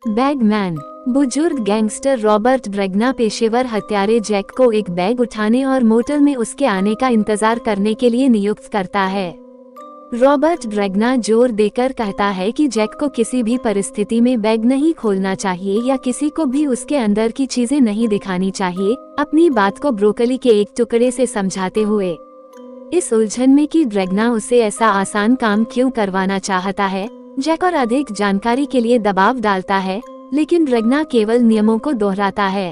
Bagman. बुजुर्ग gangster Robert ब्रैगना पेशेवर हत्यारे जैक को एक बैग उठाने और मोटल में उसके आने का इंतजार करने के लिए नियुक्त करता है। रॉबर्ट ब्रैगना जोर देकर कहता है कि जैक को किसी भी परिस्थिति में बैग नहीं खोलना चाहिए या किसी को भी उसके अंदर की चीजें नहीं दिखानी चाहिए, अपनी बात को ब्रोकली के एक टुकड़े से समझाते हुए। इस उलझन में कि ब्रैगना उसे ऐसा आसान काम क्यों करवाना चाहता है, जैक और अधिक जानकारी के लिए दबाव डालता है, लेकिन ब्रैगना केवल नियमों को दोहराता है।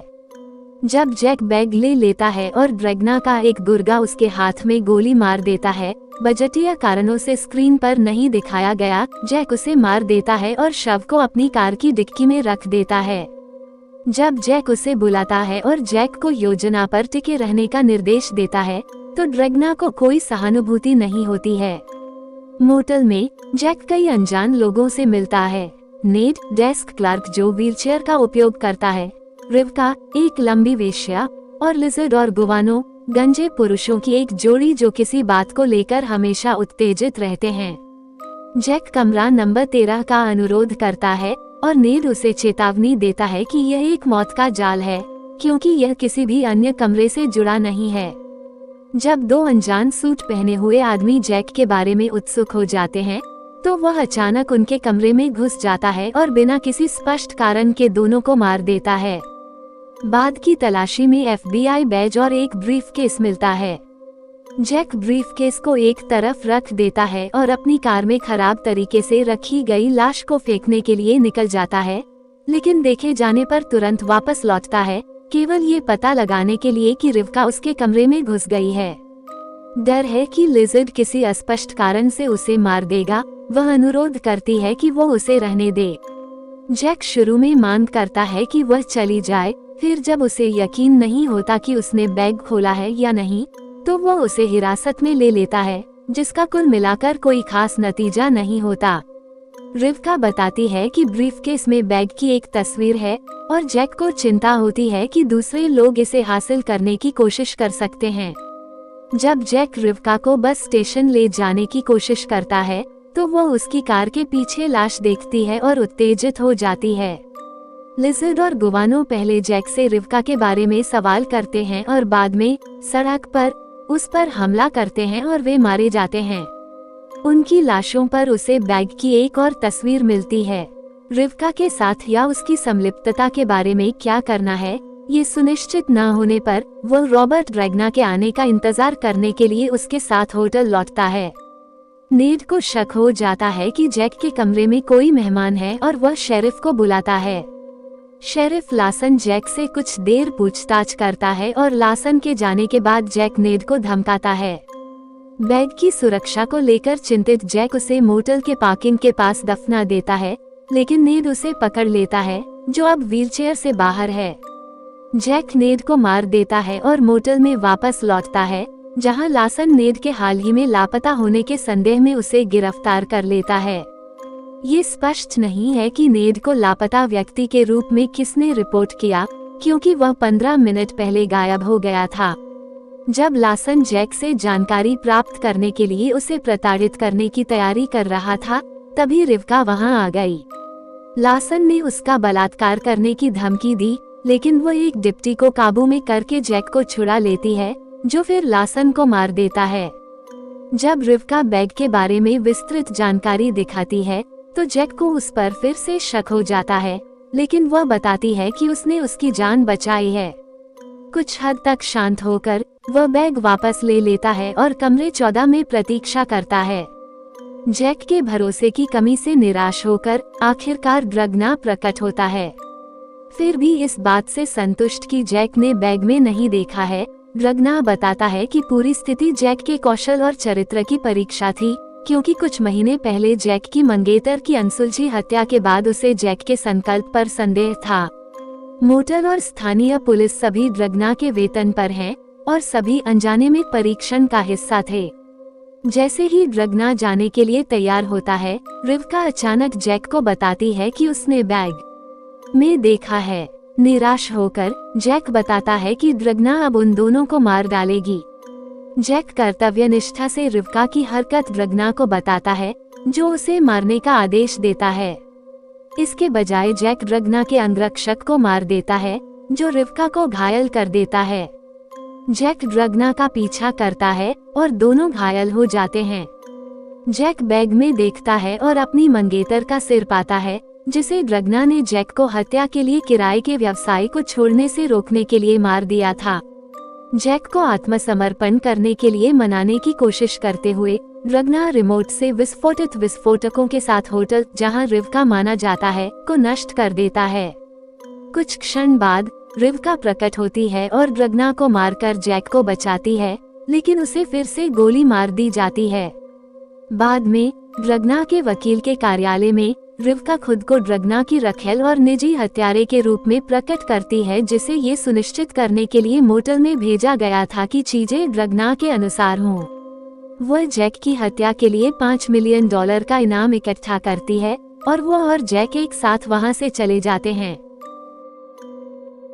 जब जैक बैग ले लेता है और ब्रैगना का एक गुर्गा उसके हाथ में गोली मार देता है, बजटीय कारणों से स्क्रीन पर नहीं दिखाया गया, जैक उसे मार देता है और शव को अपनी कार की डिक्की में रख देता है। जब जैक उसे बुलाता है और जैक को योजना पर टिके रहने का निर्देश देता है, तो ब्रैगना को कोई सहानुभूति नहीं होती है। मोटल में जैक कई अनजान लोगों से मिलता है। नेड, डेस्क क्लर्क जो व्हीलचेयर का उपयोग करता है, रिवका, एक लंबी वेश्या, और लिजर्ड और गुवानो, गंजे पुरुषों की एक जोड़ी जो किसी बात को लेकर हमेशा उत्तेजित रहते हैं। जैक कमरा नंबर 13 का अनुरोध करता है और नेड उसे चेतावनी देता है कि यह एक मौत का जाल है, क्योंकि यह किसी भी अन्य कमरे से जुड़ा नहीं है। जब दो अनजान सूट पहने हुए आदमी जैक के बारे में उत्सुक हो जाते हैं, तो वह अचानक उनके कमरे में घुस जाता है और बिना किसी स्पष्ट कारण के दोनों को मार देता है। बाद की तलाशी में FBI बैज और एक ब्रीफकेस मिलता है। जैक ब्रीफकेस को एक तरफ रख देता है और अपनी कार में खराब तरीके से रखी गई लाश को फेंकने के लिए निकल जाता है, लेकिन देखे जाने पर तुरंत वापस लौटता है, केवल ये पता लगाने के लिए कि रिवका उसके कमरे में घुस गई है। डर है कि लिजर्ड किसी अस्पष्ट कारण से उसे मार देगा, वह अनुरोध करती है कि वो उसे रहने दे। जैक शुरू में मांग करता है कि वह चली जाए, फिर जब उसे यकीन नहीं होता कि उसने बैग खोला है या नहीं, तो वह उसे हिरासत में ले लेता है, जिसका कुल मिलाकर कोई खास नतीजा नहीं होता। रिवका बताती है कि ब्रीफकेस में बैग की एक तस्वीर है और जैक को चिंता होती है कि दूसरे लोग इसे हासिल करने की कोशिश कर सकते हैं। जब जैक रिवका को बस स्टेशन ले जाने की कोशिश करता है, तो वह उसकी कार के पीछे लाश देखती है और उत्तेजित हो जाती है। लिजर्ड और गुवानो पहले जैक से रिवका के बारे में सवाल करते हैं और बाद में सड़क पर उस पर हमला करते हैं और वे मारे जाते हैं। उनकी लाशों पर उसे बैग की एक और तस्वीर मिलती है। रिवका के साथ या उसकी संलिप्तता के बारे में क्या करना है, ये सुनिश्चित न होने पर वह रॉबर्ट ब्रैगना के आने का इंतजार करने के लिए उसके साथ होटल लौटता है। नेड को शक हो जाता है कि जैक के कमरे में कोई मेहमान है और वह शेरिफ को बुलाता है। शेरिफ लासन जैक से कुछ देर पूछताछ करता है और लासन के जाने के बाद जैक नेड को धमकाता है। बैग की सुरक्षा को लेकर चिंतित जैक उसे मोटल के पार्किंग के पास दफना देता है, लेकिन नेड उसे पकड़ लेता है, जो अब व्हीलचेयर से बाहर है। जैक नेड को मार देता है और मोटल में वापस लौटता है, जहां लासन नेड के हाल ही में लापता होने के संदेह में उसे गिरफ्तार कर लेता है। ये स्पष्ट नहीं है कि नेड को लापता व्यक्ति के रूप में किसने रिपोर्ट किया, क्योंकि वह 15 मिनट पहले गायब हो गया था। जब लासन जैक से जानकारी प्राप्त करने के लिए उसे प्रताड़ित करने की तैयारी कर रहा था, तभी रिवका वहां आ गई। लासन ने उसका बलात्कार करने की धमकी दी, लेकिन वो एक डिप्टी को काबू में करके जैक को छुड़ा लेती है, जो फिर लासन को मार देता है। जब रिवका बैग के बारे में विस्तृत जानकारी दिखाती है, तो जैक को उस पर फिर से शक हो जाता है, लेकिन वह बताती है कि उसने उसकी जान बचाई है। कुछ हद तक शांत होकर वह बैग वापस ले लेता है और कमरे 14 में प्रतीक्षा करता है। जैक के भरोसे की कमी से निराश होकर आखिरकार ब्रैगना प्रकट होता है। फिर भी इस बात से संतुष्ट कि जैक ने बैग में नहीं देखा है, ब्रैगना बताता है कि पूरी स्थिति जैक के कौशल और चरित्र की परीक्षा थी, क्योंकि कुछ महीने पहले जैक की मंगेतर की अनसुलझी हत्या के बाद उसे जैक के संकल्प पर संदेह था। मोटल और स्थानीय पुलिस सभी ब्रैगना के वेतन पर हैं और सभी अनजाने में परीक्षण का हिस्सा थे। जैसे ही ब्रैगना जाने के लिए तैयार होता है, रिवका अचानक जैक को बताती है कि उसने बैग में देखा है। निराश होकर जैक बताता है कि ब्रैगना अब उन दोनों को मार डालेगी। जैक कर्तव्यनिष्ठा से रिवका की हरकत ब्रैगना को बताता है, जो उसे मारने का आदेश देता है। इसके बजाय जैक ड्रग्ना के अंगरक्षक को मार देता है, जो रिवका को घायल कर देता है। जैक ड्रग्ना का पीछा करता है और दोनों घायल हो जाते हैं। जैक बैग में देखता है और अपनी मंगेतर का सिर पाता है, जिसे ड्रग्ना ने जैक को हत्या के लिए किराए के व्यवसाय को छोड़ने से रोकने के लिए मार दिया था। जैक को आत्मसमर्पण करने के लिए मनाने की कोशिश करते हुए ड्रग्ना रिमोट से विस्फोटित विस्फोटकों के साथ होटल, जहां रिवका माना जाता है, को नष्ट कर देता है। कुछ क्षण बाद रिवका प्रकट होती है और ड्रग्ना को मारकर जैक को बचाती है, लेकिन उसे फिर से गोली मार दी जाती है। बाद में ड्रग्ना के वकील के कार्यालय में रिवका खुद को ड्रग्ना की रखेल और निजी हत्यारे के रूप में प्रकट करती है, जिसे ये सुनिश्चित करने के लिए मोटल में भेजा गया था कि चीजें ड्रग्ना के अनुसार हों। वह जैक की हत्या के लिए $5 मिलियन का इनाम इकट्ठा करती है और वो और जैक एक साथ वहां से चले जाते हैं।